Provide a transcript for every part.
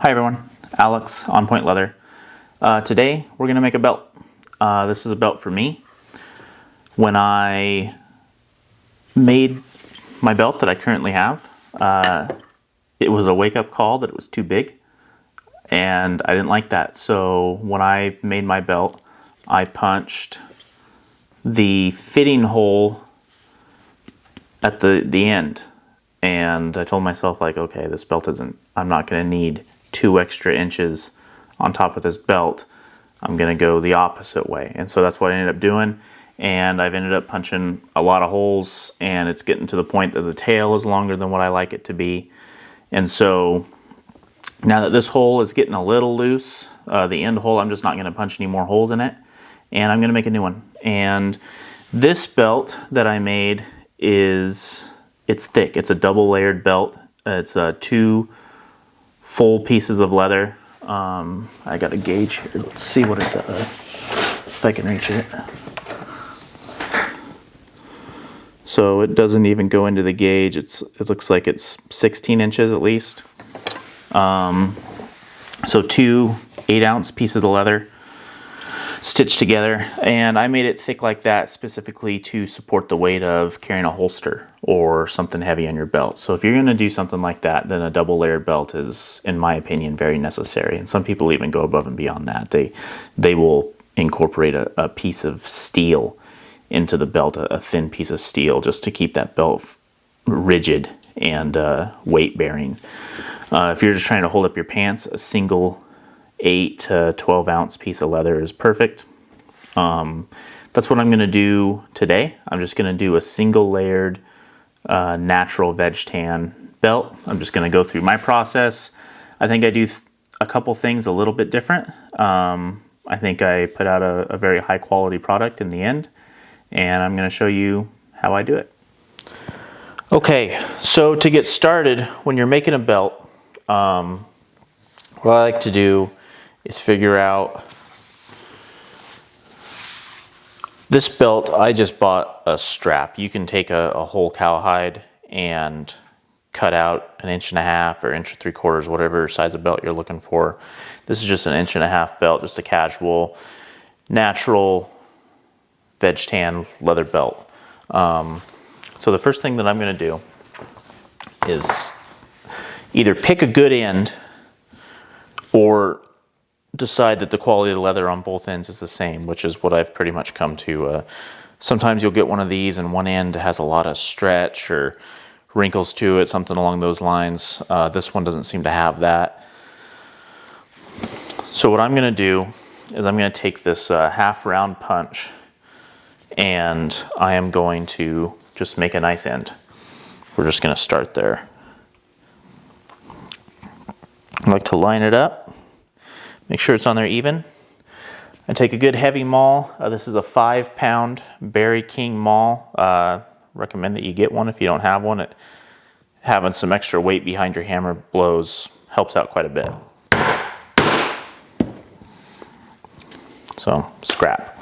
Hi everyone, Alex on Point Leather. Today we're going to make a belt. This is a belt for me. When I made my belt that I currently have, it was a wake-up call that it was too big, and I didn't like that. So when I made my belt, I punched the fitting hole at the end, and I told myself, like, okay, this belt I'm not going to need 2 extra inches on top of this belt. I'm going to go the opposite way. And so that's what I ended up doing. And I've ended up punching a lot of holes, and it's getting to the point that the tail is longer than what I like it to be. And so now that this hole is getting a little loose, the end hole, I'm just not going to punch any more holes in it. And I'm going to make a new one. And this belt that I made it's thick. It's a double layered belt. It's 2 full pieces of leather. I got a gauge here. Let's see what it does, if I can reach it. So it doesn't even go into the gauge. It looks like it's 16 inches at least. So 2 8-ounce pieces of leather stitched together, and I made it thick like that specifically to support the weight of carrying a holster or something heavy on your belt. So if you're going to do something like that, then a double layered belt is, in my opinion, very necessary. And some people even go above and beyond that. They will incorporate a piece of steel into the belt, a thin piece of steel, just to keep that belt rigid and weight bearing. If you're just trying to hold up your pants, a single 8 to 12 ounce piece of leather is perfect. That's what I'm going to do today. I'm just going to do a single layered natural veg tan belt. I'm just going to go through my process. I think I do a couple things a little bit different. I think I put out a very high quality product in the end, and I'm going to show you how I do it. Okay, so to get started, when you're making a belt, what I like to do is figure out, this belt, I just bought a strap. You can take a whole cowhide and cut out 1.5 inches or 1 3/4, whatever size of belt you're looking for. This is just 1.5 inch belt, just a casual, natural veg tan leather belt. So the first thing that I'm going to do is either pick a good end or decide that the quality of the leather on both ends is the same, which is what I've pretty much come to. Sometimes you'll get one of these and one end has a lot of stretch or wrinkles to it, something along those lines. This one doesn't seem to have that. So what I'm going to do is I'm going to take this half round punch, and I am going to just make a nice end. We're just going to start there. I like to line it up. Make sure it's on there even. I take a good heavy maul. This is a 5-pound Berry King maul. Recommend that you get one if you don't have one. Having some extra weight behind your hammer blows helps out quite a bit. So scrap.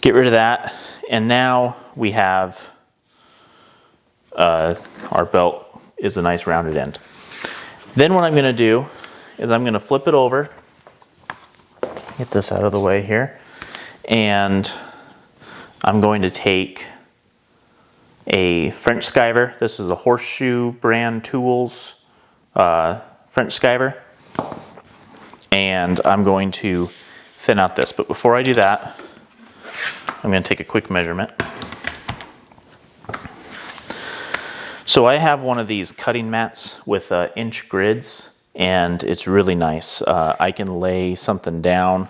Get rid of that, and now we have our belt is a nice rounded end. Then what I'm going to do is I'm going to flip it over, get this out of the way here, and I'm going to take a French skiver. This is a Horseshoe brand tools French skiver, and I'm going to thin out this. But before I do that, I'm going to take a quick measurement. So I have one of these cutting mats with inch grids, and it's really nice. I can lay something down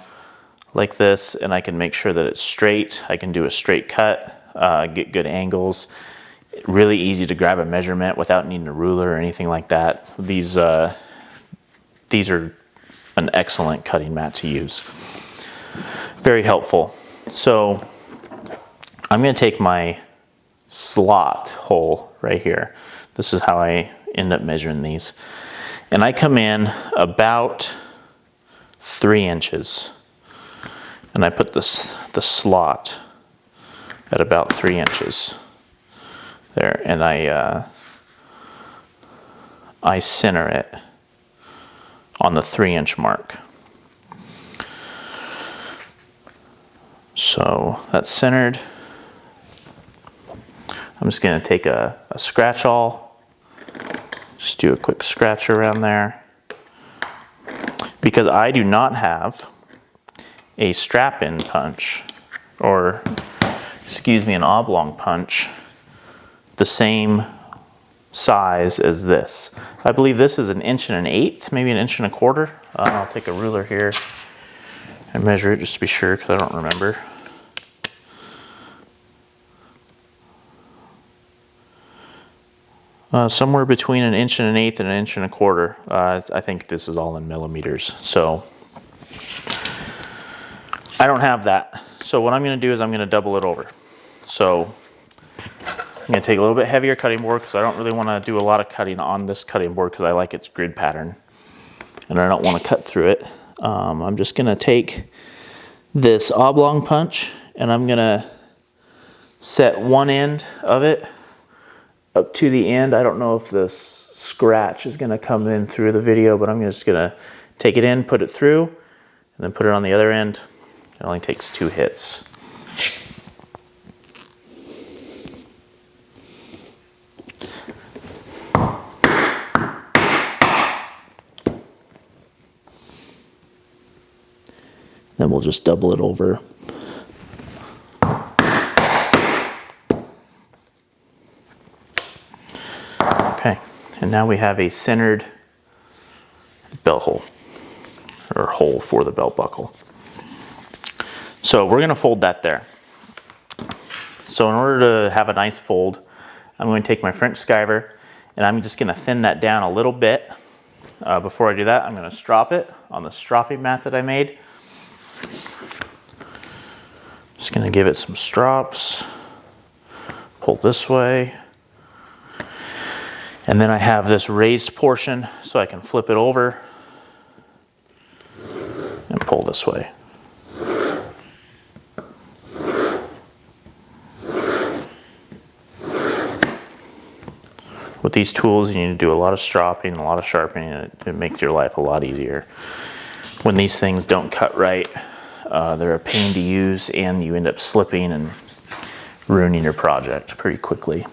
like this, and I can make sure that it's straight. I can do a straight cut, get good angles. Really easy to grab a measurement without needing a ruler or anything like that. These are an excellent cutting mat to use. Very helpful. So I'm going to take my slot hole right here. This is how I end up measuring these. And I come in about 3 inches. And I put the slot at about 3 inches. There, and I center it on the 3-inch mark. So that's centered. I'm just going to take a scratch awl, just do a quick scratch around there. Because I do not have a strap-in punch, or excuse me, an oblong punch, the same size as this. I believe this is 1 1/8, maybe 1 1/4. I'll take a ruler here and measure it just to be sure, because I don't remember. Somewhere between 1 1/8 and 1 1/4. I think this is all in millimeters. So I don't have that. So what I'm going to do is I'm going to double it over. So I'm going to take a little bit heavier cutting board, because I don't really want to do a lot of cutting on this cutting board, because I like its grid pattern and I don't want to cut through it. I'm just going to take this oblong punch and I'm going to set one end of it up to the end. I don't know if this scratch is going to come in through the video, but I'm just going to take it in, put it through, and then put it on the other end. It only takes 2 hits. Then we'll just double it over. Okay, and now we have a centered belt hole, or hole for the belt buckle. So we're going to fold that there. So in order to have a nice fold, I'm going to take my French skiver and I'm just going to thin that down a little bit. Before I do that, I'm going to strop it on the stropping mat that I made. Just going to give it some strops. Pull this way. And then I have this raised portion so I can flip it over and pull this way. With these tools, you need to do a lot of stropping, a lot of sharpening, and it makes your life a lot easier. When these things don't cut right, they're a pain to use, and you end up slipping and ruining your project pretty quickly.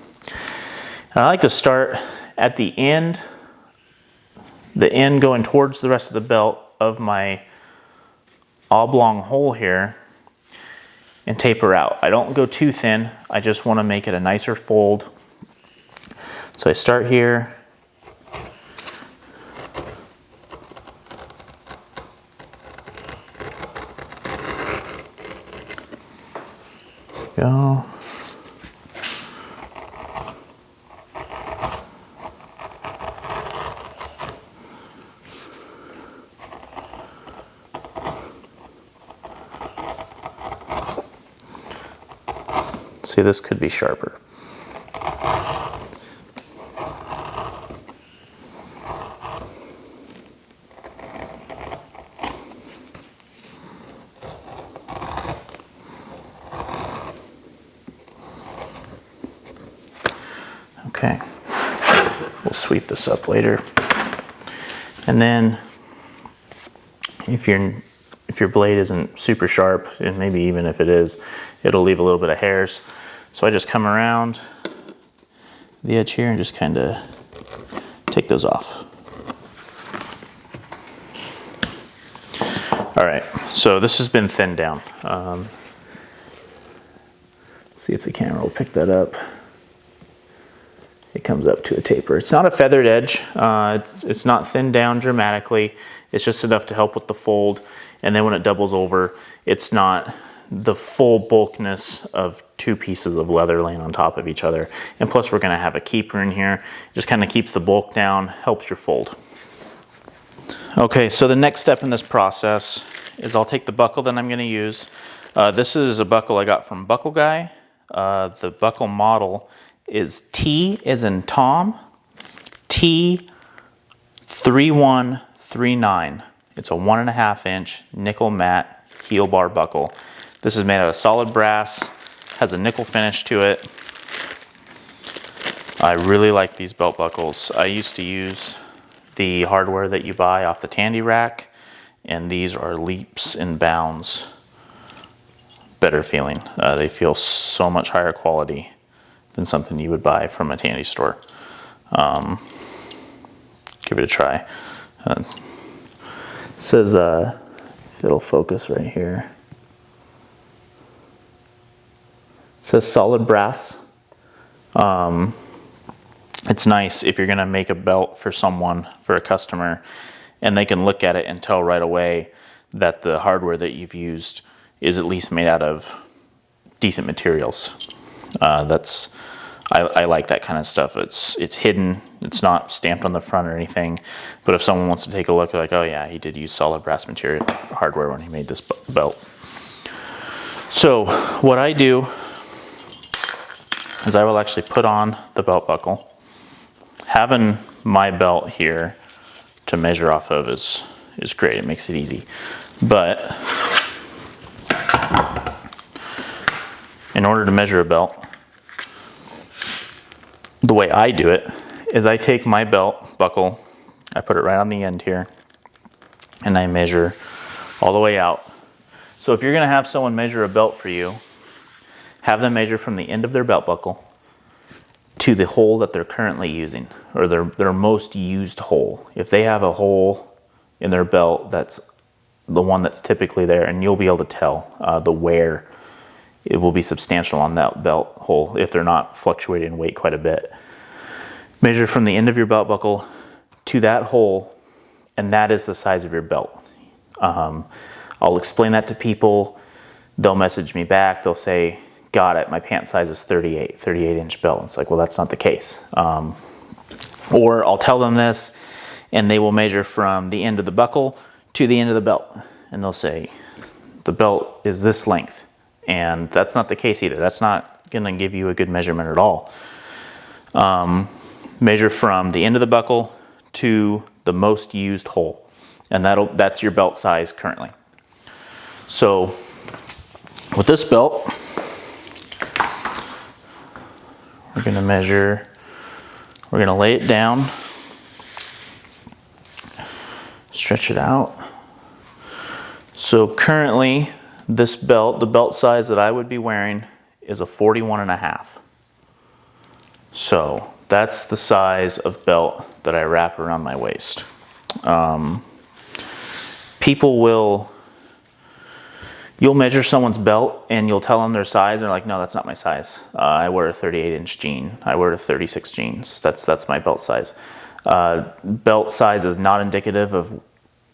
And I like to start at the end going towards the rest of the belt of my oblong hole here, and taper out. I don't go too thin, I just want to make it a nicer fold. So I start here, go. See, this could be sharper. Okay, we'll sweep this up later. And then if your blade isn't super sharp, and maybe even if it is, it'll leave a little bit of hairs. So I just come around the edge here and just kind of take those off. All right, so this has been thinned down. See if the camera will pick that up. It comes up to a taper. It's not a feathered edge. It's not thinned down dramatically. It's just enough to help with the fold. And then when it doubles over, it's not the full bulkness of 2 pieces of leather laying on top of each other. And plus we're gonna have a keeper in here. It just kind of keeps the bulk down, helps your fold. Okay, so the next step in this process is I'll take the buckle that I'm gonna use. This is a buckle I got from Buckle Guy. The buckle model is T as in Tom, T3139. It's a 1.5 inch nickel matte heel bar buckle. This is made out of solid brass, has a nickel finish to it. I really like these belt buckles. I used to use the hardware that you buy off the Tandy rack, and these are leaps and bounds better feeling. They feel so much higher quality than something you would buy from a Tandy store. Give it a try. It says, it'll focus right here. It says solid brass. It's nice if you're gonna make a belt for someone, for a customer, and they can look at it and tell right away that the hardware that you've used is at least made out of decent materials. I like that kind of stuff. It's hidden, it's not stamped on the front or anything, but if someone wants to take a look, they're like, oh yeah, he did use solid brass material hardware when he made this belt. So what I do is I will actually put on the belt buckle. Having my belt here to measure off of is great, it makes it easy. But in order to measure a belt, the way I do it is I take my belt buckle, I put it right on the end here, and I measure all the way out. So if you're gonna have someone measure a belt for you, have them measure from the end of their belt buckle to the hole that they're currently using, or their most used hole. If they have a hole in their belt, that's the one that's typically there, and you'll be able to tell the wear. It will be substantial on that belt hole if they're not fluctuating in weight quite a bit. Measure from the end of your belt buckle to that hole, and that is the size of your belt. I'll explain that to people. They'll message me back. They'll say, got it, my pant size is 38 inch belt. It's like, well, that's not the case. Or I'll tell them this, and they will measure from the end of the buckle to the end of the belt. And they'll say, the belt is this length. And that's not the case either. That's not gonna give you a good measurement at all. Measure from the end of the buckle to the most used hole. And that's your belt size currently. So with this belt, we're gonna measure, we're gonna lay it down, stretch it out. So currently, this belt, the belt size that I would be wearing is a 41.5. So that's the size of belt that I wrap around my waist. You'll measure someone's belt and you'll tell them their size, and they're like, no, that's not my size. I wear a 38 inch jean. I wear a 36 jeans. That's my belt size. Belt size is not indicative of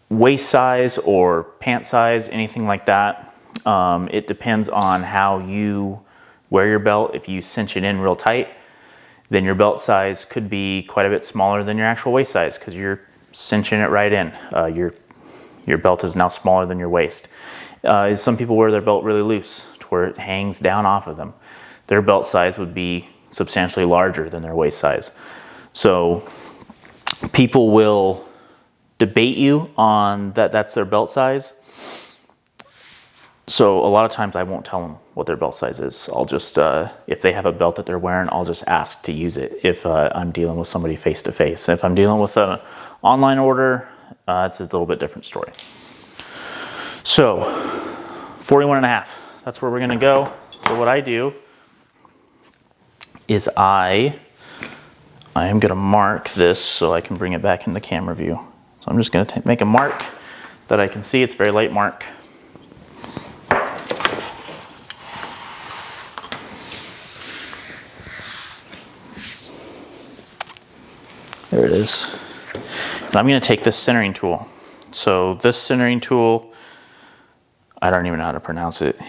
waist size or pant size, anything like that. It depends on how you wear your belt. If you cinch it in real tight, then your belt size could be quite a bit smaller than your actual waist size because you're cinching it right in. Your belt is now smaller than your waist. Some people wear their belt really loose to where it hangs down off of them. Their belt size would be substantially larger than their waist size. So people will debate you on that's their belt size. So a lot of times I won't tell them what their belt size is. I'll just, if they have a belt that they're wearing, I'll just ask to use it if I'm dealing with somebody face to face. If I'm dealing with an online order, it's a little bit different story. So 41.5, that's where we're gonna go. So what I do is I am gonna mark this so I can bring it back in the camera view. So I'm just gonna make a mark that I can see. It's a very light mark. There it is. And I'm gonna take this centering tool. So this centering tool, I don't even know how to pronounce it.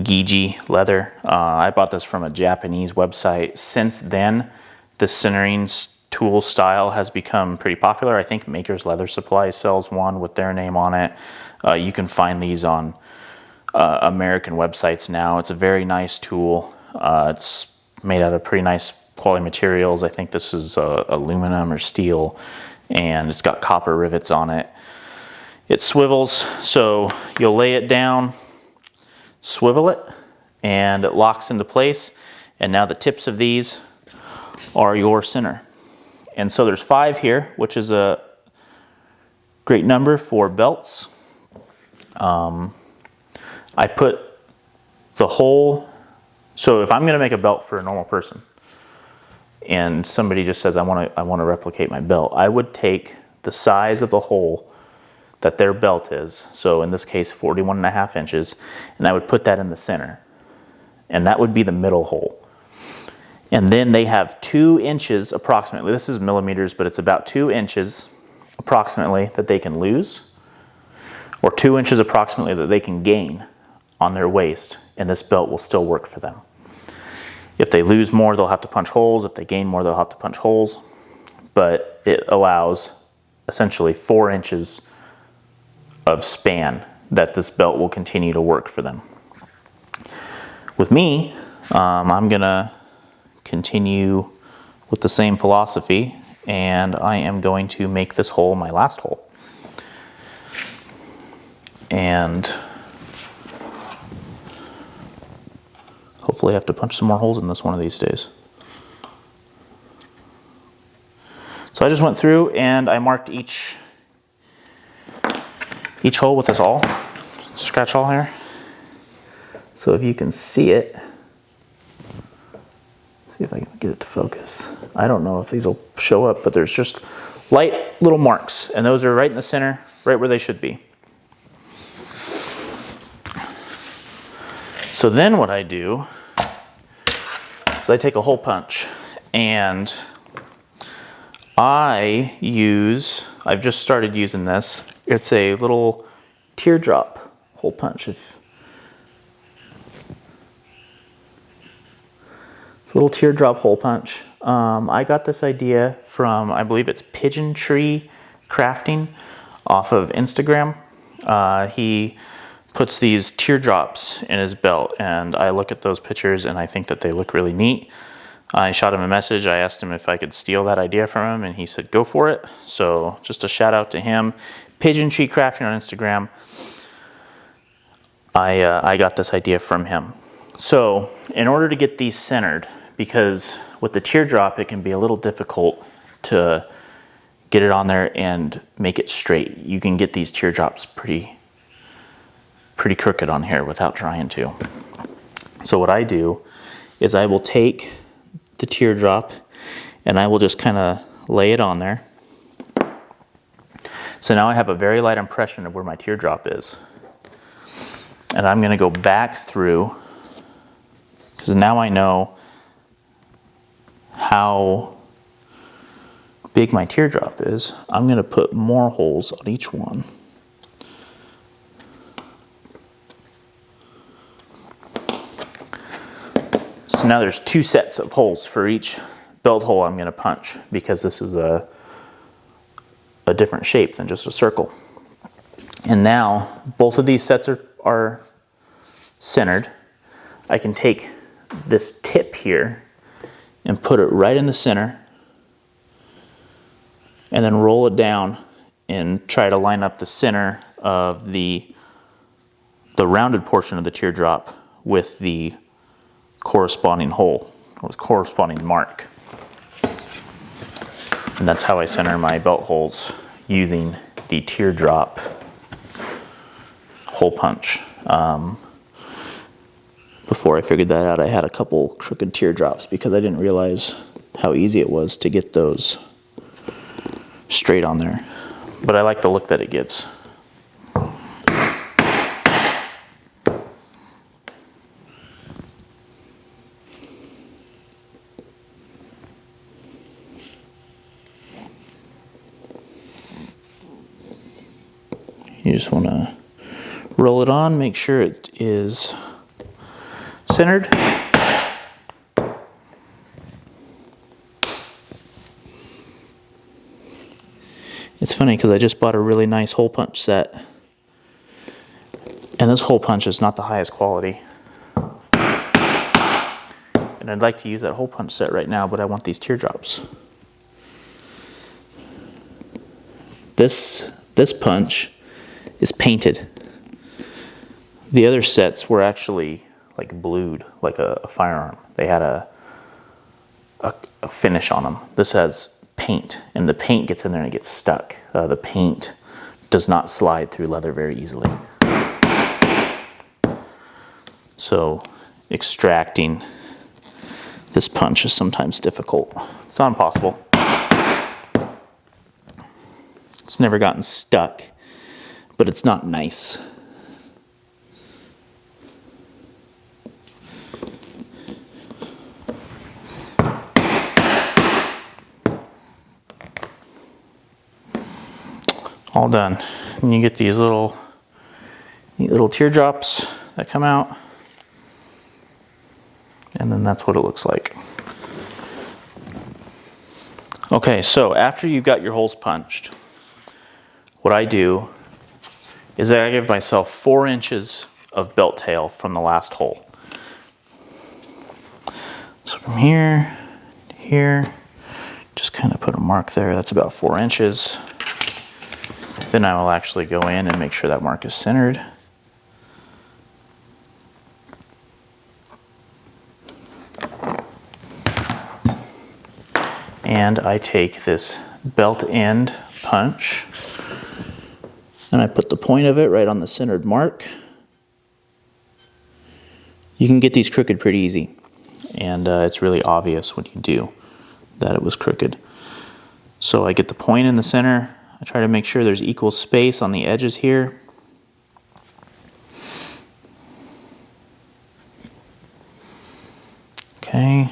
Gigi leather. I bought this from a Japanese website. Since then, the centering tool style has become pretty popular. I think Maker's Leather Supply sells one with their name on it. You can find these on American websites now. It's a very nice tool. It's made out of pretty nice quality materials. I think this is aluminum or steel, and it's got copper rivets on it. It swivels, so you'll lay it down, swivel it, and it locks into place. And now the tips of these are your center. And so there's 5 here, which is a great number for belts. I put the hole, so if I'm going to make a belt for a normal person and somebody just says I want to replicate my belt, I would take the size of the hole that their belt is, so in this case 41.5 inches, and I would put that in the center, and that would be the middle hole. And then they have 2 inches approximately, this is millimeters, but it's about 2 inches approximately that they can lose, or 2 inches approximately that they can gain on their waist, and this belt will still work for them. If they lose more, they'll have to punch holes. If they gain more, they'll have to punch holes. But it allows essentially 4 inches of span that this belt will continue to work for them. With me, I'm gonna continue with the same philosophy, and I am going to make this hole my last hole. And hopefully I have to punch some more holes in this one of these days. So I just went through and I marked each hole with this awl, scratch awl here. So if you can see it, see if I can get it to focus. I don't know if these will show up, but there's just light little marks, and those are right in the center, right where they should be. So then what I do is I take a hole punch, and I've just started using this. It's a little teardrop hole punch. It's a little teardrop hole punch. I got this idea from, I believe it's Pigeon Tree Crafting off of Instagram. He puts these teardrops in his belt, and I look at those pictures and I think that they look really neat. I shot him a message. I asked him if I could steal that idea from him, and he said go for it. So just a shout out to him. Pigeon Tree Crafting on Instagram. I got this idea from him. So in order to get these centered, because with the teardrop it can be a little difficult to get it on there and make it straight. You can get these teardrops pretty crooked on here without trying to. So what I do is I will take the teardrop and I will just kind of lay it on there. So now I have a very light impression of where my teardrop is. And I'm going to go back through, because now I know how big my teardrop is. I'm going to put more holes on each one. So now there's 2 sets of holes for each belt hole I'm going to punch, because this is a different shape than just a circle. And now both of these sets are centered. I can take this tip here and put it right in the center, and then roll it down and try to line up the center of the rounded portion of the teardrop with the corresponding hole or corresponding mark. And that's how I center my belt holes, using the teardrop hole punch. Before I figured that out, I had a couple crooked teardrops because I didn't realize how easy it was to get those straight on there. But I like the look that it gives. You just want to roll it on, make sure it is centered. It's funny because I just bought a really nice hole punch set, and this hole punch is not the highest quality. And I'd like to use that hole punch set right now, but I want these teardrops. This punch is painted. The other sets were actually like blued, like a firearm. They had a finish on them. This has paint, and the paint gets in there and it gets stuck. The paint does not slide through leather very easily. So extracting this punch is sometimes difficult. It's not impossible. It's never gotten stuck, but it's not nice. All done. And you get these little neat little teardrops that come out. And then that's what it looks like. Okay, so after you've got your holes punched, what I do is I give myself 4 inches of belt tail from the last hole. So from here to here, just kind of put a mark there. That's about 4 inches. Then I will actually go in and make sure that mark is centered. And I take this belt end punch and I put the point of it right on the centered mark. You can get these crooked pretty easy, and it's really obvious when you do that it was crooked. So I get the point in the center. I try to make sure there's equal space on the edges here. Okay.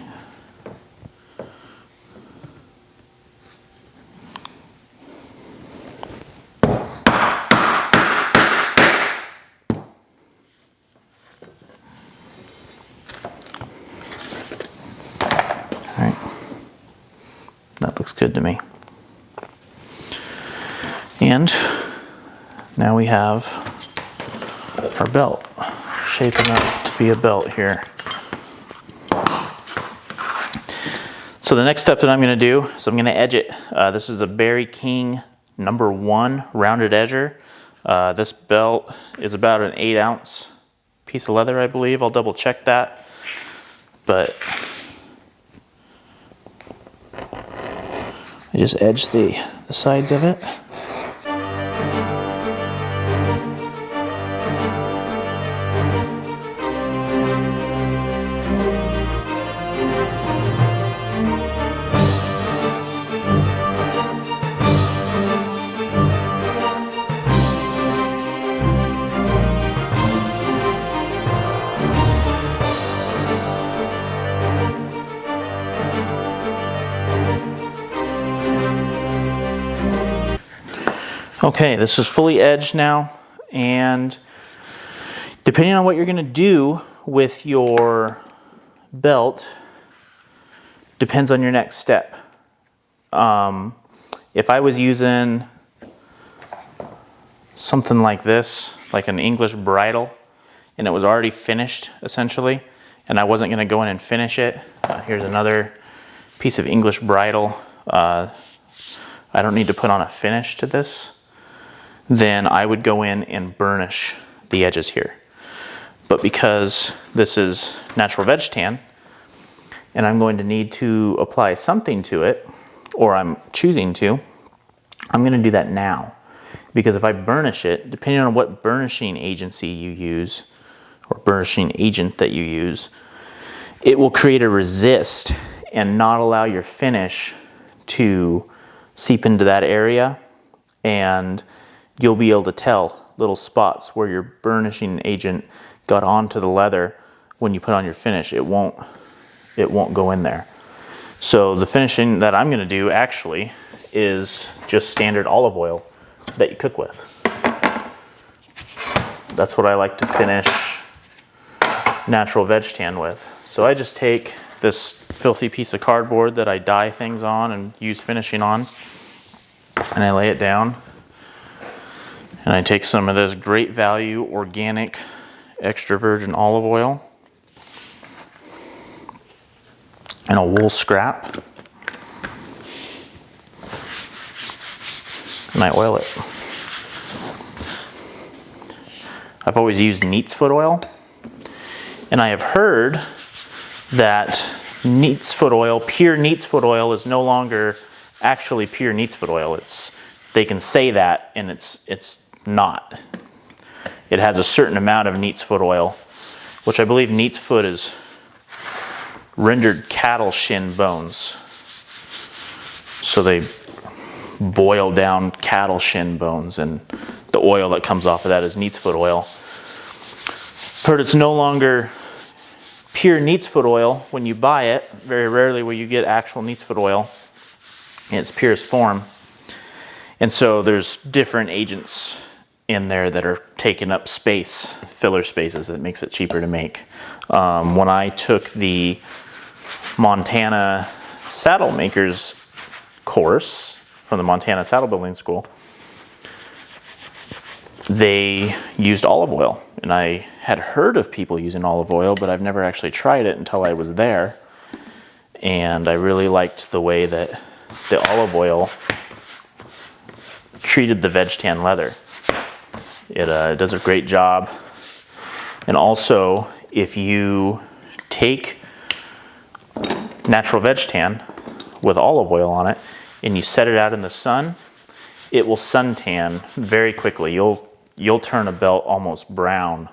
All right. That looks good to me. And now we have our belt shaping up to be a belt here. So the next step that I'm going to do is I'm going to edge it. This is a Barry King #1 rounded edger. This belt is about an 8-ounce piece of leather, I believe. I'll double check that. But I just edge the sides of it. Okay, this is fully edged now, and depending on what you're going to do with your belt depends on your next step. If I was using something like this, like an English bridle, and it was already finished essentially, and I wasn't going to go in and finish it, here's another piece of English bridle. I don't need to put on a finish to this. Then I would go in and burnish the edges here. But because this is natural veg tan, and I'm going to need to apply something to it, or I'm choosing to, I'm going to do that now. Because if I burnish it, depending on what burnishing agency you use, or burnishing agent that you use, it will create a resist and not allow your finish to seep into that area, and you'll be able to tell little spots where your burnishing agent got onto the leather. When you put on your finish, it won't go in there. So the finishing that I'm going to do actually is just standard olive oil that you cook with. That's what I like to finish natural veg tan with. So I just take this filthy piece of cardboard that I dye things on and use finishing on, and I lay it down. And I take some of this great value organic extra virgin olive oil and a wool scrap, and I oil it. I've always used neat's foot oil, and I have heard that neat's foot oil, pure neat's foot oil, is no longer actually pure neat's foot oil. It's they can say that, and it's not. It has a certain amount of neat's foot oil, which I believe neat's foot is rendered cattle shin bones. So they boil down cattle shin bones, and the oil that comes off of that is neat's foot oil. Heard it's no longer pure neat's foot oil when you buy it. Very rarely will you get actual neat's foot oil in its purest form. And so there's different agents in there that are taking up space, filler spaces, that makes it cheaper to make. When I took the Montana saddle makers course from the Montana Saddle Building School, they used olive oil. And I had heard of people using olive oil, but I've never actually tried it until I was there. And I really liked the way that the olive oil treated the veg tan leather. It does a great job. And also, if you take natural veg tan with olive oil on it and you set it out in the sun, it will suntan very quickly. You'll turn a belt almost brown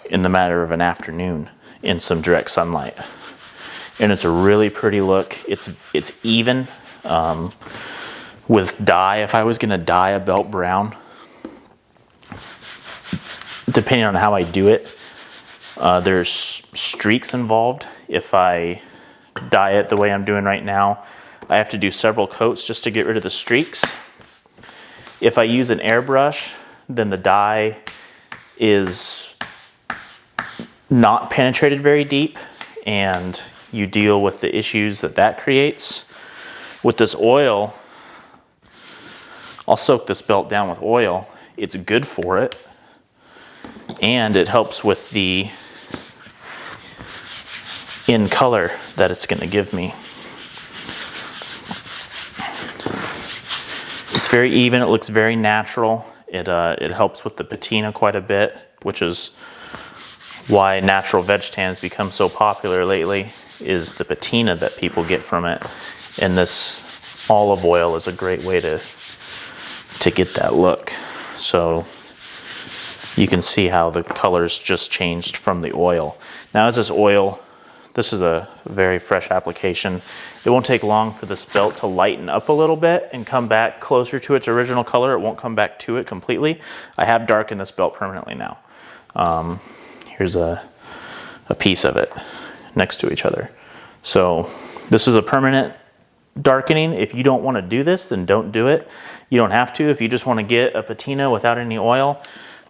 in the matter of an afternoon in some direct sunlight. And it's a really pretty look. It's even. With dye, if I was gonna dye a belt brown, depending on how I do it, there's streaks involved. If I dye it the way I'm doing right now, I have to do several coats just to get rid of the streaks. If I use an airbrush, then the dye is not penetrated very deep, and you deal with the issues that creates. With this oil, I'll soak this belt down with oil. It's good for it, and it helps with the in color that it's going to give me. It's very even. It looks very natural. It helps with the patina quite a bit, which is why natural veg tans become so popular lately, is the patina that people get from it. And this olive oil is a great way to get that look. So you can see how the colors just changed from the oil. Now, as this oil, this is a very fresh application. It won't take long for this belt to lighten up a little bit and come back closer to its original color. It won't come back to it completely. I have darkened this belt permanently now. Here's a piece of it next to each other. So this is a permanent darkening. If you don't want to do this, then don't do it. You don't have to. If you just want to get a patina without any oil,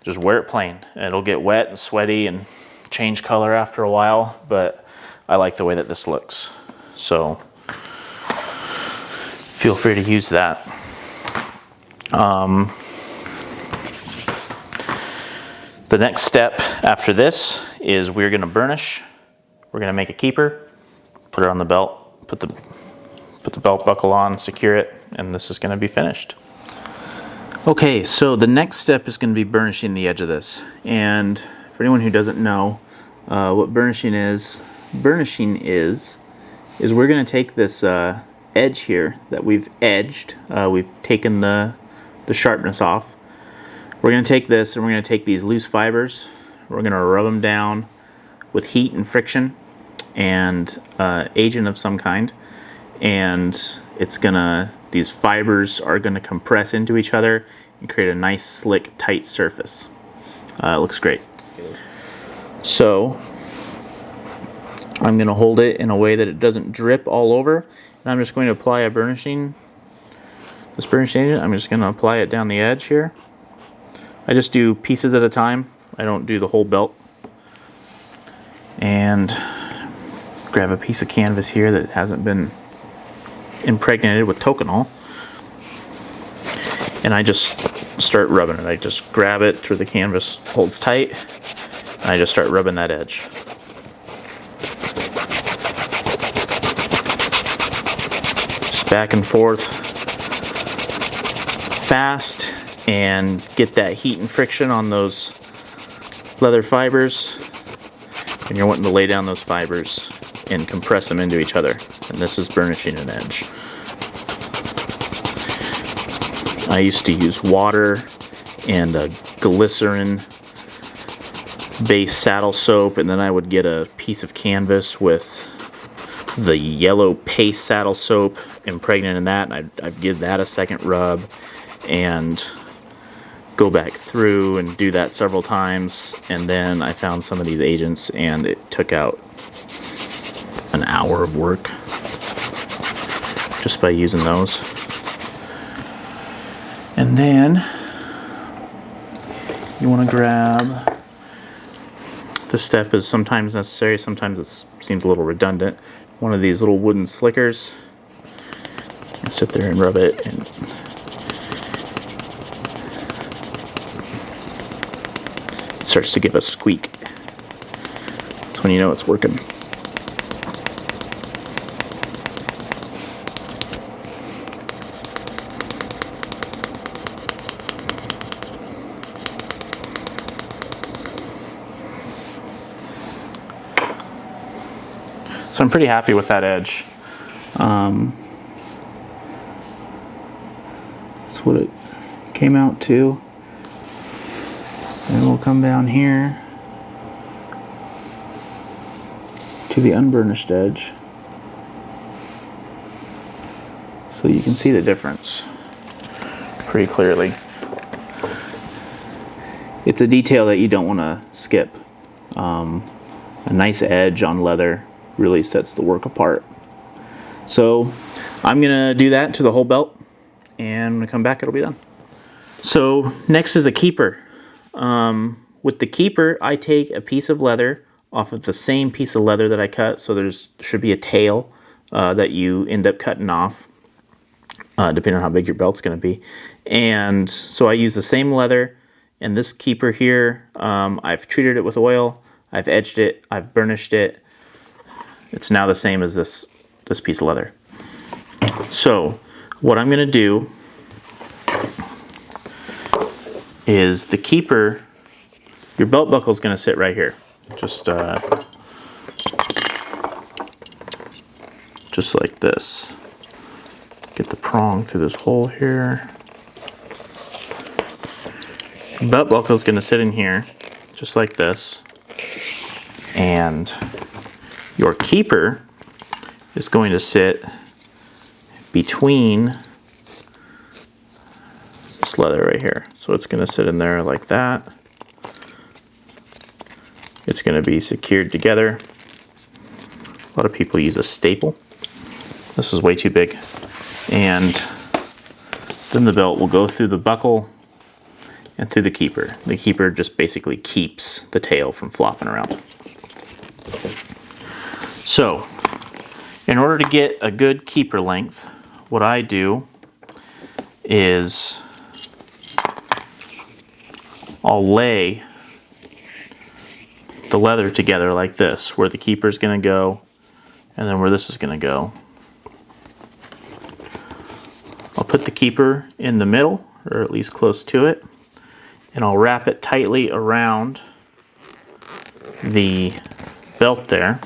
just wear it plain. It'll get wet and sweaty and change color after a while, but I like the way that this looks. So feel free to use that. The next step after this is we're going to burnish. We're going to make a keeper, put it on the belt, put the belt buckle on, secure it, and this is going to be finished. Okay, so the next step is going to be burnishing the edge of this. And for anyone who doesn't know what burnishing is we're going to take this edge here that we've edged. We've taken the sharpness off. We're going to take this and we're going to take these loose fibers. We're going to rub them down with heat and friction and agent of some kind. And these fibers are going to compress into each other and create a nice, slick, tight surface. It looks great. So I'm going to hold it in a way that it doesn't drip all over. And I'm just going to apply this burnishing agent. I'm just going to apply it down the edge here. I just do pieces at a time. I don't do the whole belt. And grab a piece of canvas here that hasn't been impregnated with toconol. And I just start rubbing it. I just grab it till the canvas holds tight. And I just start rubbing that edge. Just back and forth. Fast. And get that heat and friction on those leather fibers. And you're wanting to lay down those fibers and compress them into each other. And this is burnishing an edge. I used to use water and a glycerin based saddle soap, and then I would get a piece of canvas with the yellow paste saddle soap impregnated in that, and I'd give that a second rub and go back through and do that several times. And then I found some of these agents, and it took out an hour of work just by using those. And then you want to grab, this step is sometimes necessary, sometimes it seems a little redundant, one of these little wooden slickers, and sit there and rub it, and it starts to give a squeak. That's when you know it's working. So I'm pretty happy with that edge. That's what it came out to. And we'll come down here to the unburnished edge, so you can see the difference pretty clearly. It's a detail that you don't want to skip. A nice edge on leather really sets the work apart. So I'm gonna do that to the whole belt, and when I come back it'll be done. So next is a keeper. With the keeper, I take a piece of leather off of the same piece of leather that I cut, so there's should be a tail that you end up cutting off, depending on how big your belt's gonna be. And so I use the same leather, and this keeper here, I've treated it with oil, I've edged it, I've burnished it. It's now the same as this piece of leather. So what I'm going to do is the keeper, your belt buckle is going to sit right here. Just like this. Get the prong through this hole here. The belt buckle is going to sit in here, just like this. And your keeper is going to sit between this leather right here. So it's going to sit in there like that. It's going to be secured together. A lot of people use a staple. This is way too big. And then the belt will go through the buckle and through the keeper. The keeper just basically keeps the tail from flopping around. So, in order to get a good keeper length, what I do is I'll lay the leather together like this, where the keeper is going to go and then where this is going to go. I'll put the keeper in the middle, or at least close to it, and I'll wrap it tightly around the belt there.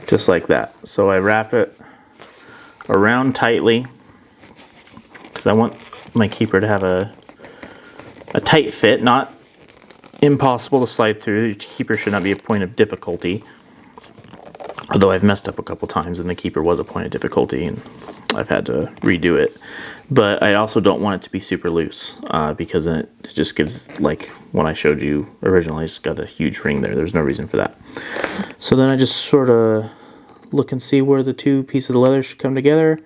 Just like that. So I wrap it around tightly because I want my keeper to have a tight fit, not impossible to slide through. Your keeper should not be a point of difficulty. Although I've messed up a couple times and the keeper was a point of difficulty and I've had to redo it. But I also don't want it to be super loose because then it just gives, like when I showed you originally, it's got a huge ring there. There's no reason for that. So then I just sort of look and see where the two pieces of leather should come together.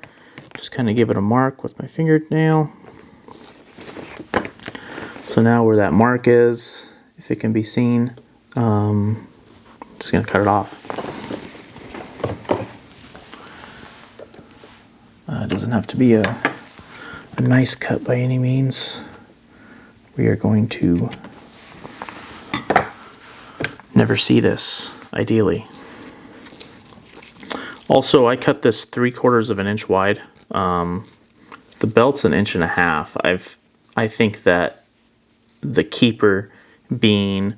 Just kind of give it a mark with my fingernail. So now where that mark is, if it can be seen, I'm just going to cut it off. It doesn't have to be a nice cut by any means. We are going to never see this, ideally. Also, I cut this 3/4 of an inch wide. The belt's 1.5 inches. I think that the keeper being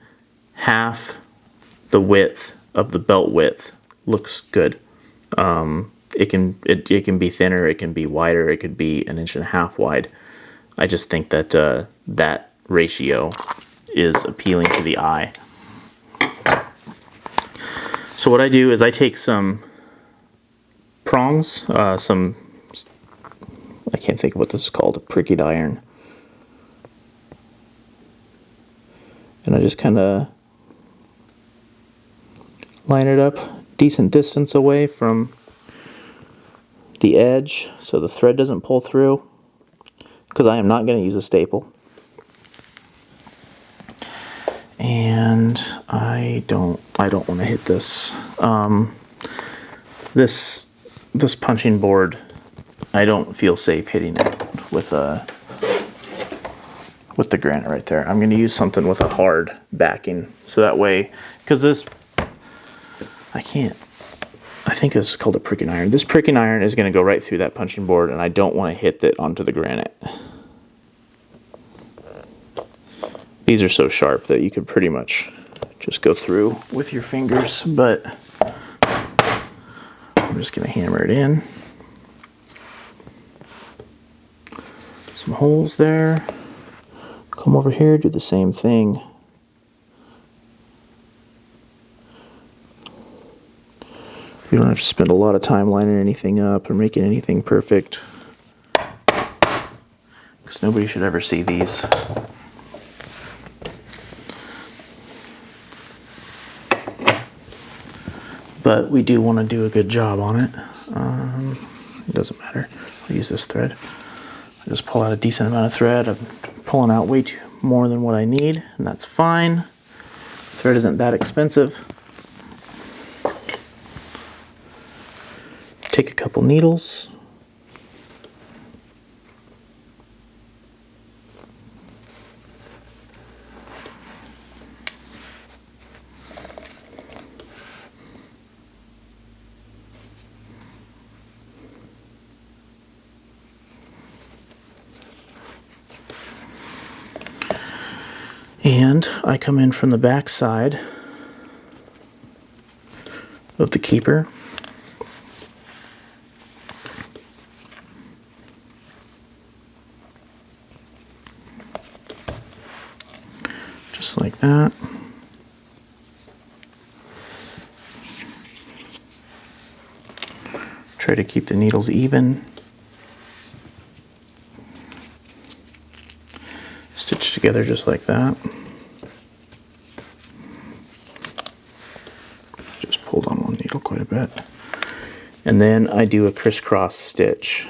half the width of the belt width looks good. It can be thinner, it can be wider, it could be 1.5 inches wide. I just think that that ratio is appealing to the eye. So what I do is I take some prongs, I can't think of what this is called, a pricked iron. And I just kind of line it up decent distance away from the edge so the thread doesn't pull through, because I am not going to use a staple. And I don't want to hit this. This punching board, I don't feel safe hitting it with the granite right there. I'm going to use something with a hard backing, so that way, because this, I think this is called a pricking iron. This pricking iron is going to go right through that punching board, and I don't want to hit it onto the granite. These are so sharp that you could pretty much just go through with your fingers, but I'm just going to hammer it in. Some holes there. Come over here, do the same thing. You don't have to spend a lot of time lining anything up or making anything perfect, because nobody should ever see these. But we do want to do a good job on it. It doesn't matter. I'll use this thread. I just pull out a decent amount of thread. I'm pulling out way too more than what I need, and that's fine. Thread isn't that expensive. Take a couple needles. And I come in from the back side of the keeper. Just like that. Try to keep the needles even. Stitch together just like that. Just pulled on one needle quite a bit. And then I do a crisscross stitch.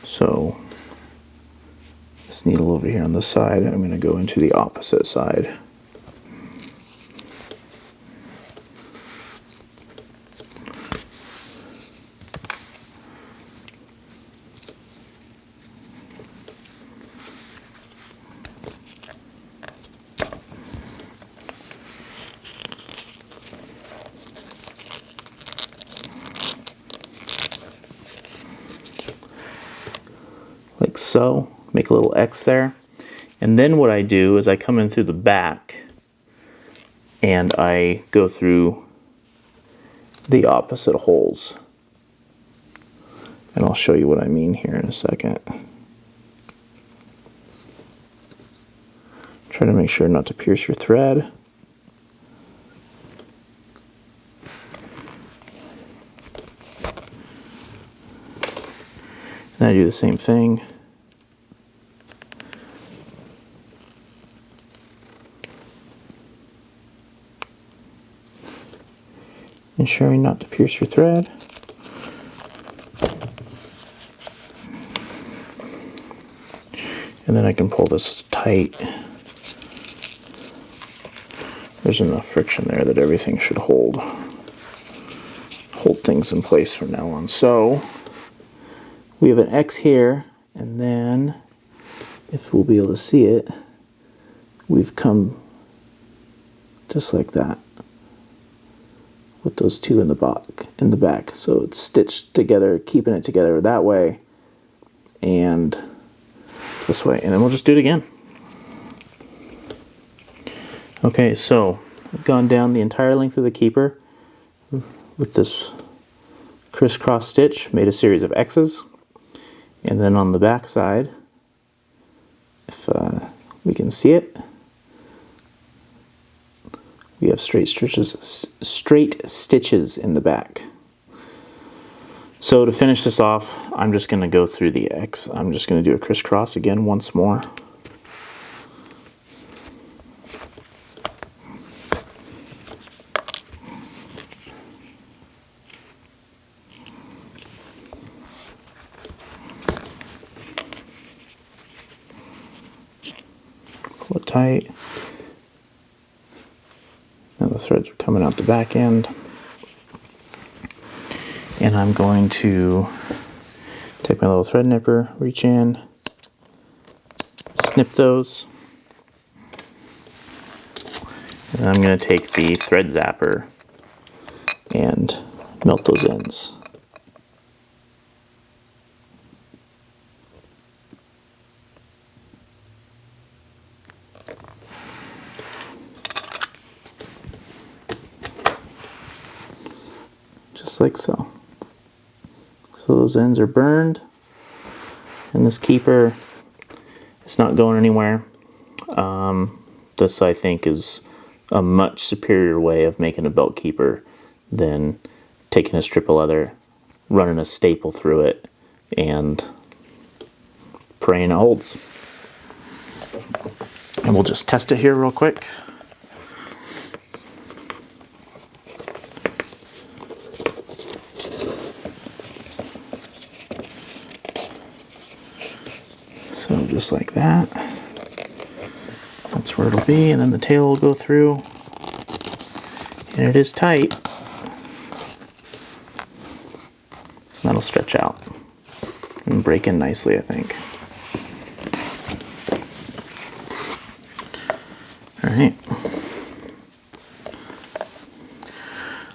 So this needle over here on the side, I'm going to go into the opposite side. Like so, make a little X there. And then what I do is I come in through the back and I go through the opposite holes. And I'll show you what I mean here in a second. Try to make sure not to pierce your thread. And I do the same thing. Ensuring not to pierce your thread. And then I can pull this tight. There's enough friction there that everything should hold things in place from now on. So we have an X here, and then if we'll be able to see it, we've come just like that with those two in the back. So it's stitched together, keeping it together that way and this way, and then we'll just do it again. Okay, so I've gone down the entire length of the keeper with this crisscross stitch, made a series of X's, and then on the back side if we can see it. We have straight stitches in the back. So to finish this off, I'm just going to go through the X. I'm just going to do a crisscross again once more. Pull it tight. Now the threads are coming out the back end. And I'm going to take my little thread nipper, reach in, snip those. And I'm going to take the thread zapper and melt those ends. Just like so. So those ends are burned, and this keeper is not going anywhere. This, I think, is a much superior way of making a belt keeper than taking a strip of leather, running a staple through it, and praying it holds. And we'll just test it here real quick. So just like that. That's where it'll be, and then the tail will go through. And it is tight. That'll stretch out and break in nicely, I think.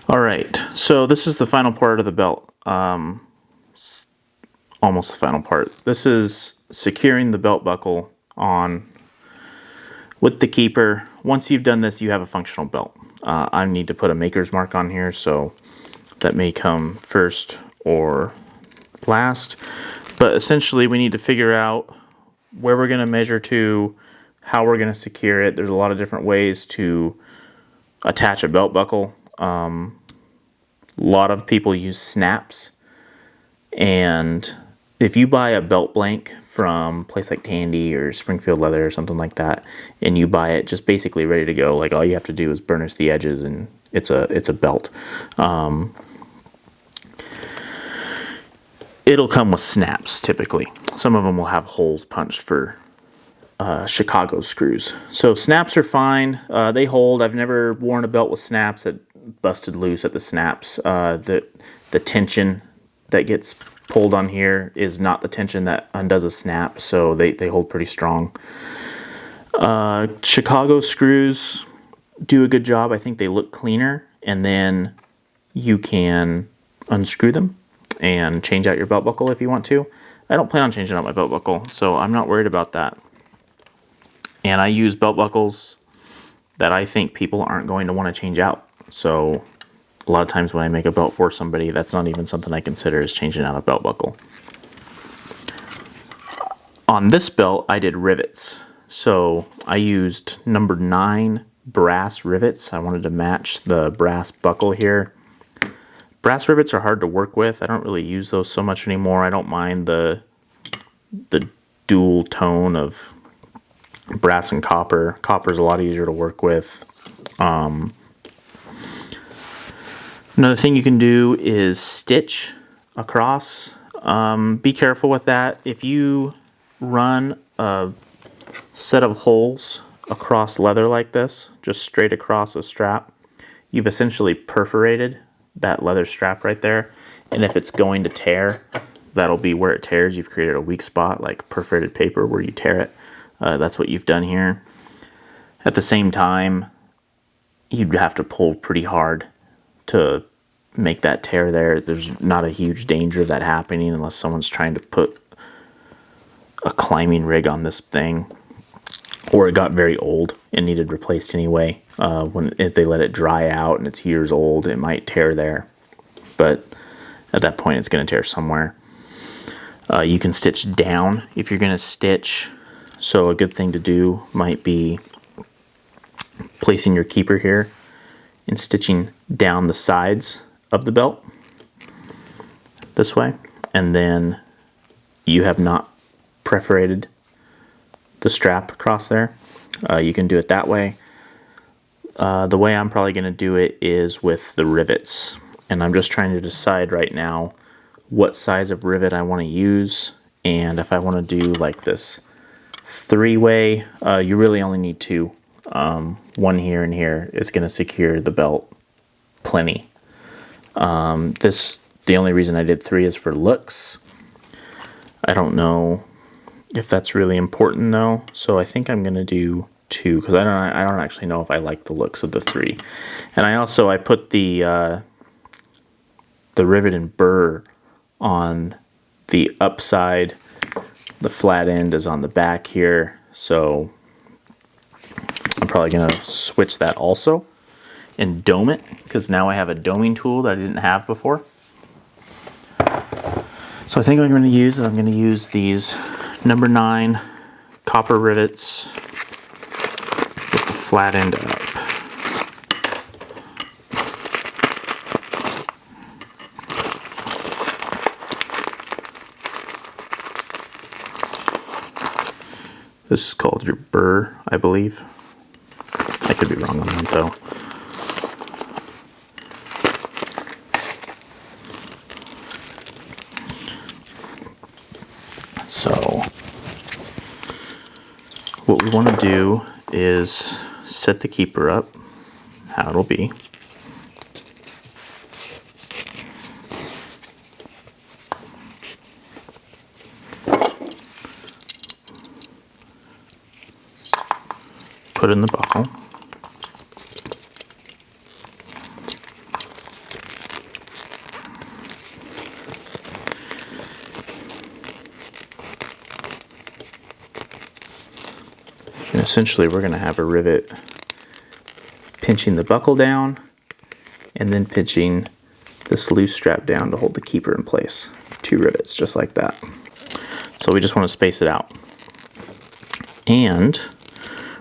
All right, so this is the final part of the belt. Almost the final part. This is securing the belt buckle on with the keeper. Once you've done this, you have a functional belt. I need to put a maker's mark on here, so that may come first or last. But essentially, we need to figure out where we're going to measure to, how we're going to secure it. There's a lot of different ways to attach a belt buckle. A lot of people use snaps, and if you buy a belt blank from a place like Tandy or Springfield Leather or something like that, and you buy it just basically ready to go, like all you have to do is burnish the edges and it's a belt. It'll come with snaps typically. Some of them will have holes punched for Chicago screws. So snaps are fine. They hold. I've never worn a belt with snaps that busted loose at the snaps. The tension that gets pulled on here is not the tension that undoes a snap, so they hold pretty strong. Chicago screws do a good job. I think they look cleaner, and then you can unscrew them and change out your belt buckle if you want to. I don't plan on changing out my belt buckle, so I'm not worried about that. And I use belt buckles that I think people aren't going to want to change out. So a lot of times when I make a belt for somebody, that's not even something I consider as changing out a belt buckle. On this belt, I did rivets. So I used number 9 brass rivets. I wanted to match the brass buckle here. Brass rivets are hard to work with. I don't really use those so much anymore. I don't mind the dual tone of brass and copper. Copper is a lot easier to work with. Another thing you can do is stitch across. Be careful with that. If you run a set of holes across leather like this, just straight across a strap, you've essentially perforated that leather strap right there. And if it's going to tear, that'll be where it tears. You've created a weak spot, like perforated paper, where you tear it. That's what you've done here. At the same time, you'd have to pull pretty hard to make that tear there. There's not a huge danger of that happening unless someone's trying to put a climbing rig on this thing, or it got very old and needed replaced anyway. If they let it dry out and it's years old, it might tear there. But at that point, it's going to tear somewhere. You can stitch down if you're going to stitch So a good thing to do might be placing your keeper here and stitching down the sides of the belt this way, and then you have not perforated the strap across there. You can do it that way. The way I'm probably going to do it is with the rivets, and I'm just trying to decide right now what size of rivet I want to use, and if I want to do like this three-way, you really only need two. One here and here is going to secure the belt plenty. The only reason I did three is for looks. I don't know if that's really important though, so I think I'm going to do two, because I don't actually know if I like the looks of the three. And I put the rivet and burr on the upside. The flat end is on the back here, so I'm probably going to switch that also and dome it, because now I have a doming tool that I didn't have before. So I think I'm going to use these number 9 copper rivets with the flat end up. This is called your burr, I believe. I could be wrong on that though. So what we want to do is set the keeper up, how it'll be. Put in the buckle. And essentially we're going to have a rivet pinching the buckle down and then pinching this loose strap down to hold the keeper in place. 2 rivets just like that. So we just want to space it out. And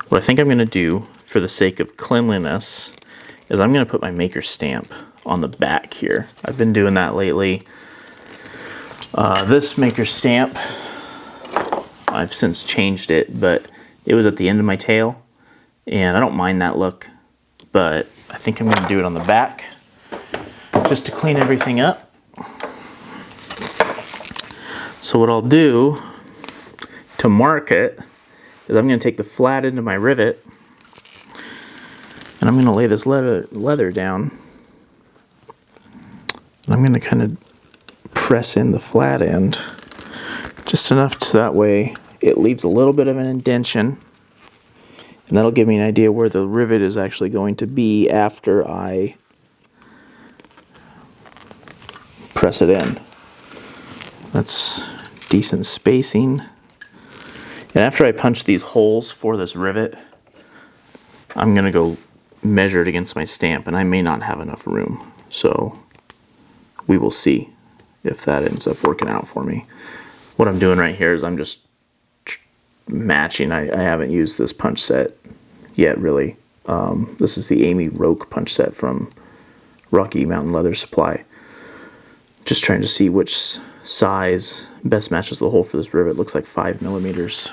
what I think I'm going to do for the sake of cleanliness is I'm going to put my maker stamp on the back here. I've been doing that lately. This maker stamp, I've since changed it, but it was at the end of my tail, and I don't mind that look, but I think I'm going to do it on the back just to clean everything up. So what I'll do to mark it is I'm going to take the flat end of my rivet and I'm going to lay this leather down, and I'm going to kind of press in the flat end just enough so that way it leaves a little bit of an indentation, and that'll give me an idea where the rivet is actually going to be after I press it in. That's decent spacing. And after I punch these holes for this rivet, I'm going to go measure it against my stamp, and I may not have enough room. So we will see if that ends up working out for me. What I'm doing right here is I'm just matching. I haven't used this punch set yet, really. This is the Amy Roke punch set from Rocky Mountain Leather Supply. Just trying to see which size best matches the hole for this rivet. Looks like 5 millimeters.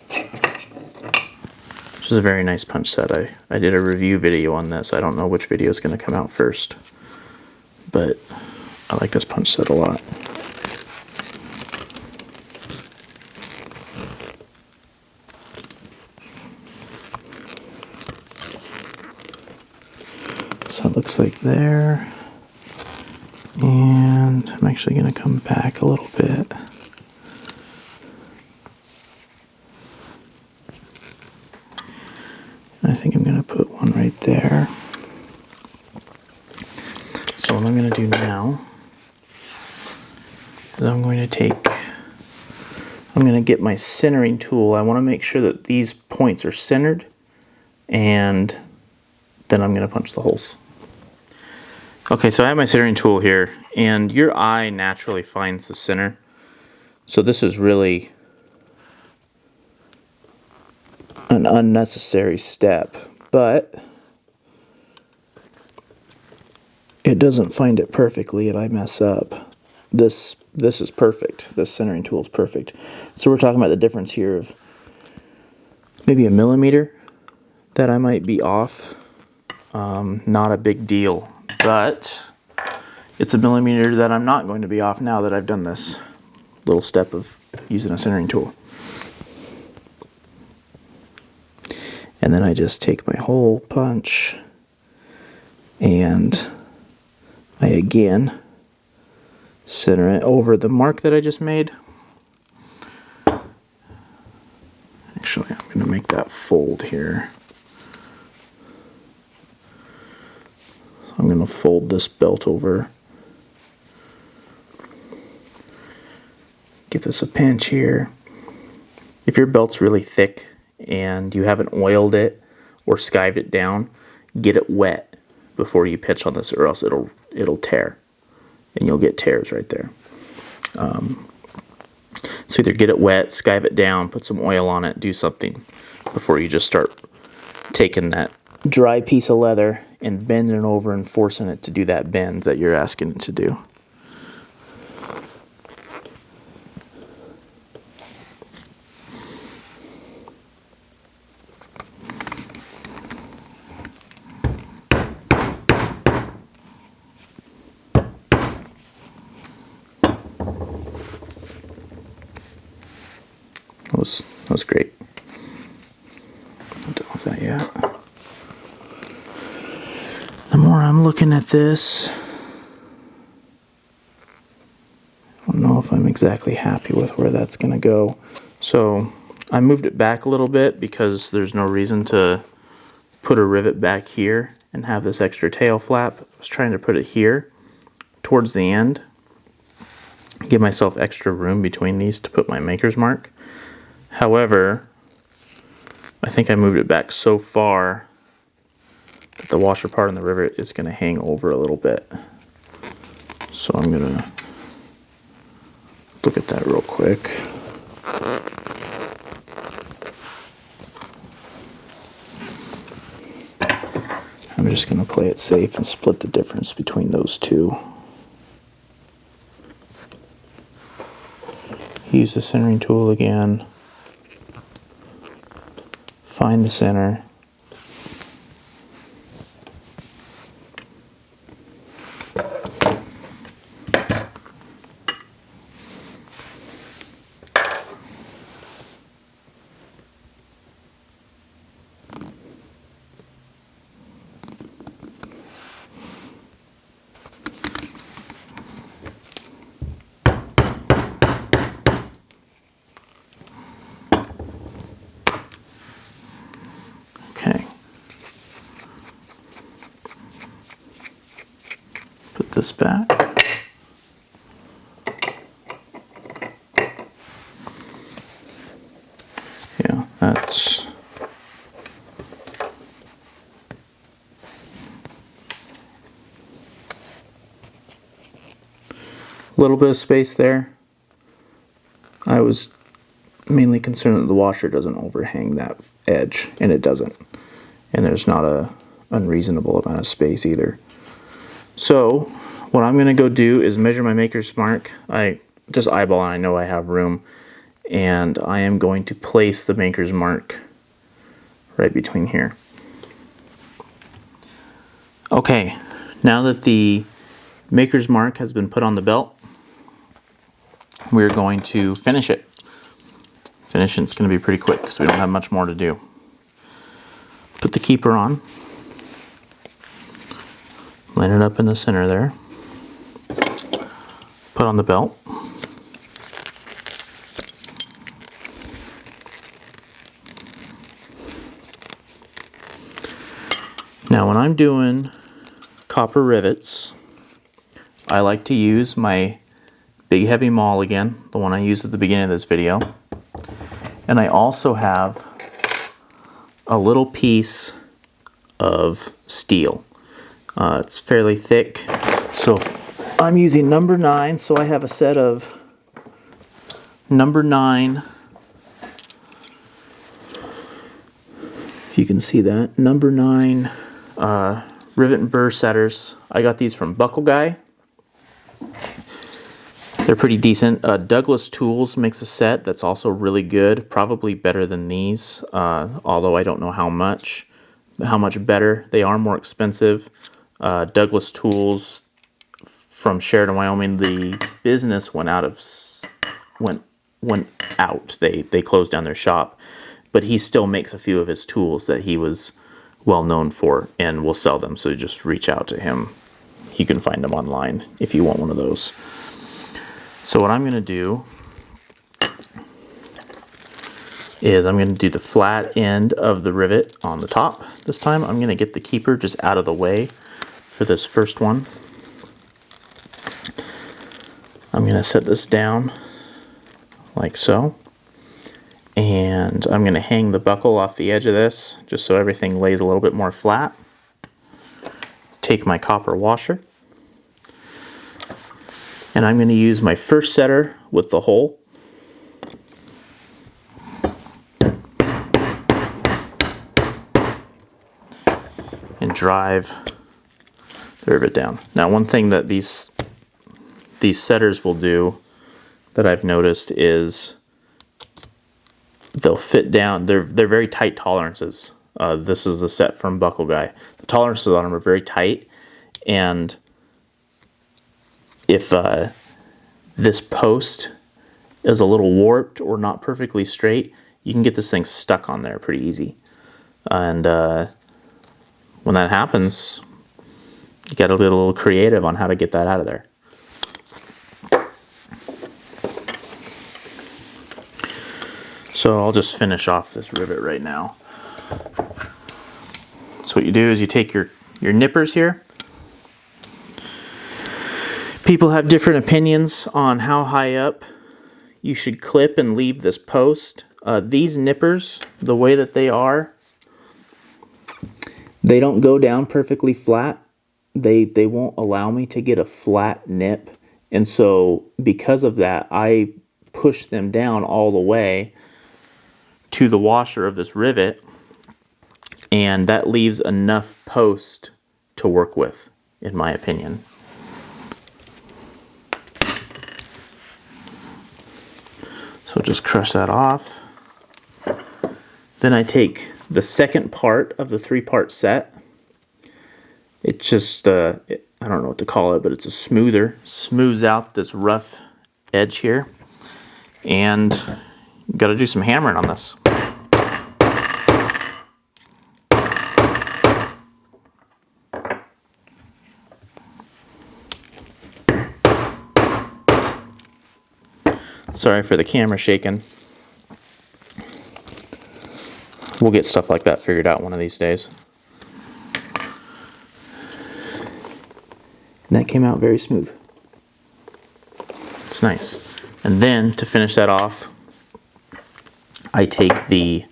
This is a very nice punch set. I did a review video on this. I don't know which video is going to come out first, but I like this punch set a lot. So it looks like there, and I'm actually going to come back a little bit. I think I'm going to put one right there. So what I'm going to do now is I'm going to get my centering tool. I want to make sure that these points are centered, and then I'm going to punch the holes. Okay, so I have my centering tool here, and your eye naturally finds the center. So this is really an unnecessary step, but it doesn't find it perfectly and I mess up. This is perfect. This centering tool is perfect. So we're talking about the difference here of maybe a millimeter that I might be off. Not a big deal, but it's a millimeter that I'm not going to be off now that I've done this little step of using a centering tool. And then I just take my hole punch and I again center it over the mark that I just made. Actually, I'm going to make that fold here. So I'm going to fold this belt over. Give this a pinch here. If your belt's really thick and you haven't oiled it or skived it down, get it wet before you pitch on this, or else it'll tear, and you'll get tears right there. So either get it wet, skive it down, put some oil on it, do something before you just start taking that dry piece of leather and bending it over and forcing it to do that bend that you're asking it to do. That was great. Not done with that yet. The more I'm looking at this, I don't know if I'm exactly happy with where that's going to go. So I moved it back a little bit because there's no reason to put a rivet back here and have this extra tail flap. I was trying to put it here towards the end, give myself extra room between these to put my maker's mark. However, I think I moved it back so far that the washer part on the rivet is going to hang over a little bit. So I'm going to look at that real quick. I'm just going to play it safe and split the difference between those two. Use the centering tool again. Find the center. Okay. Put this back. Yeah, that's a little bit of space there. I was mainly concerned that the washer doesn't overhang that edge, and it doesn't. And there's not a unreasonable amount of space either. So what I'm going to go do is measure my maker's mark. I just eyeball and I know I have room, and I am going to place the maker's mark right between here. Okay, now that the maker's mark has been put on the belt, we're going to finish it. Finishing it's going to be pretty quick because we don't have much more to do. Put the keeper on. Line it up in the center there. Put on the belt. Now when I'm doing copper rivets, I like to use my big heavy maul again, the one I used at the beginning of this video. And I also have a little piece of steel. It's fairly thick, so I'm using number 9, so I have a set of number 9 you can see that. Number 9 rivet and burr setters. I got these from Buckle Guy. They're pretty decent. Douglas Tools makes a set that's also really good, probably better than these, although I don't know how much better. They are more expensive. Douglas Tools from Sheridan, Wyoming. The business went out. They closed down their shop, but he still makes a few of his tools that he was well known for and will sell them. So just reach out to him. You can find them online if you want one of those. So what I'm going to do is I'm going to do the flat end of the rivet on the top. This time I'm going to get the keeper just out of the way for this first one. I'm going to set this down like so. And I'm going to hang the buckle off the edge of this just so everything lays a little bit more flat. Take my copper washer. And I'm going to use my first setter with the hole. And drive the rivet down. Now, one thing that these setters will do that I've noticed is they'll fit down. They're very tight tolerances. This is the set from Buckle Guy. The tolerances on them are very tight, and if this post is a little warped or not perfectly straight, you can get this thing stuck on there pretty easy. And when that happens, you got to get a little creative on how to get that out of there. So I'll just finish off this rivet right now. So what you do is you take your nippers here. People have different opinions on how high up you should clip and leave this post. These nippers, the way that they are, they don't go down perfectly flat. They won't allow me to get a flat nip. And so because of that, I push them down all the way to the washer of this rivet, and that leaves enough post to work with, in my opinion. So just crush that off. Then I take the second part of the 3-part set. It just, I don't know what to call it, but it's a smoother. Smooths out this rough edge here. And you got to do some hammering on this. Sorry for the camera shaking. We'll get stuff like that figured out one of these days. And that came out very smooth. It's nice. And then to finish that off, I take the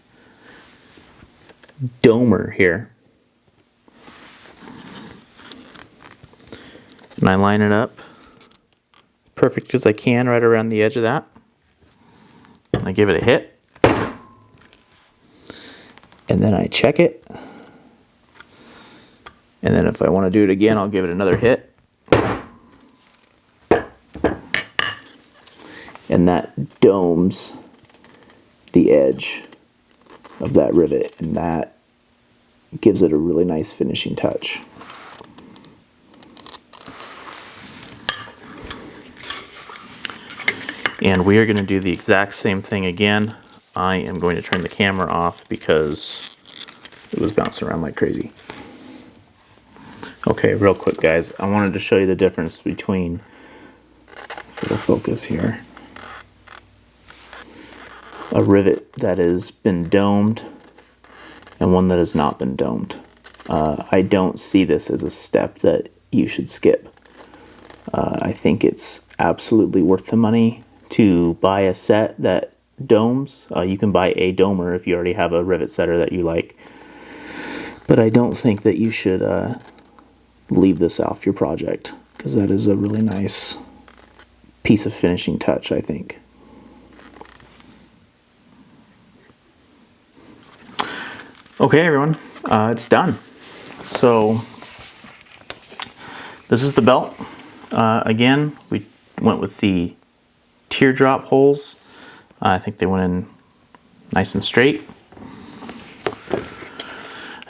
domer here and I line it up perfect as I can right around the edge of that. I give it a hit, and then I check it, and then if I want to do it again, I'll give it another hit, and that domes the edge of that rivet, and that gives it a really nice finishing touch. And we are going to do the exact same thing again. I am going to turn the camera off because it was bouncing around like crazy. Okay, real quick guys, I wanted to show you the difference between, it'll focus here, a rivet that has been domed and one that has not been domed. I don't see this as a step that you should skip. I think it's absolutely worth the money to buy a set that domes. You can buy a domer if you already have a rivet setter that you like. But I don't think that you should leave this off your project, because that is a really nice piece of finishing touch, I think. Okay, everyone, it's done. So this is the belt. Again, we went with the teardrop holes. I think they went in nice and straight.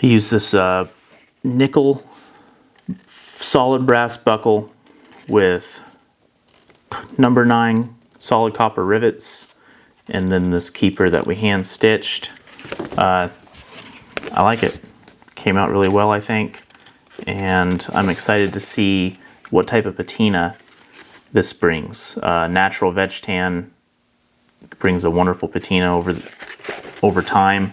I used this nickel solid brass buckle with number 9 solid copper rivets, and then this keeper that we hand stitched. I like it. Came out really well, I think, and I'm excited to see what type of patina this brings. Natural veg tan brings a wonderful patina over time.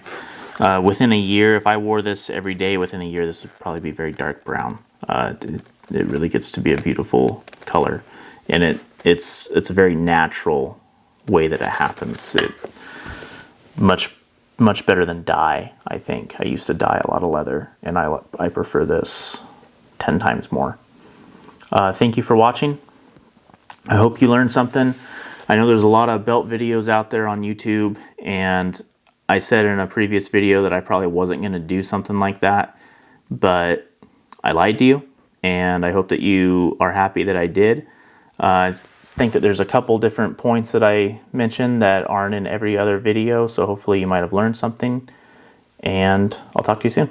Within a year, if I wore this every day, within a year, this would probably be very dark brown. It really gets to be a beautiful color, and it's a very natural way that it happens. Much better than dye, I think. I used to dye a lot of leather, and I prefer this 10 times more. Thank you for watching. I hope you learned something. I know there's a lot of belt videos out there on YouTube, and I said in a previous video that I probably wasn't going to do something like that, but I lied to you, and I hope that you are happy that I did. I think that there's a couple different points that I mentioned that aren't in every other video, so hopefully you might have learned something, and I'll talk to you soon.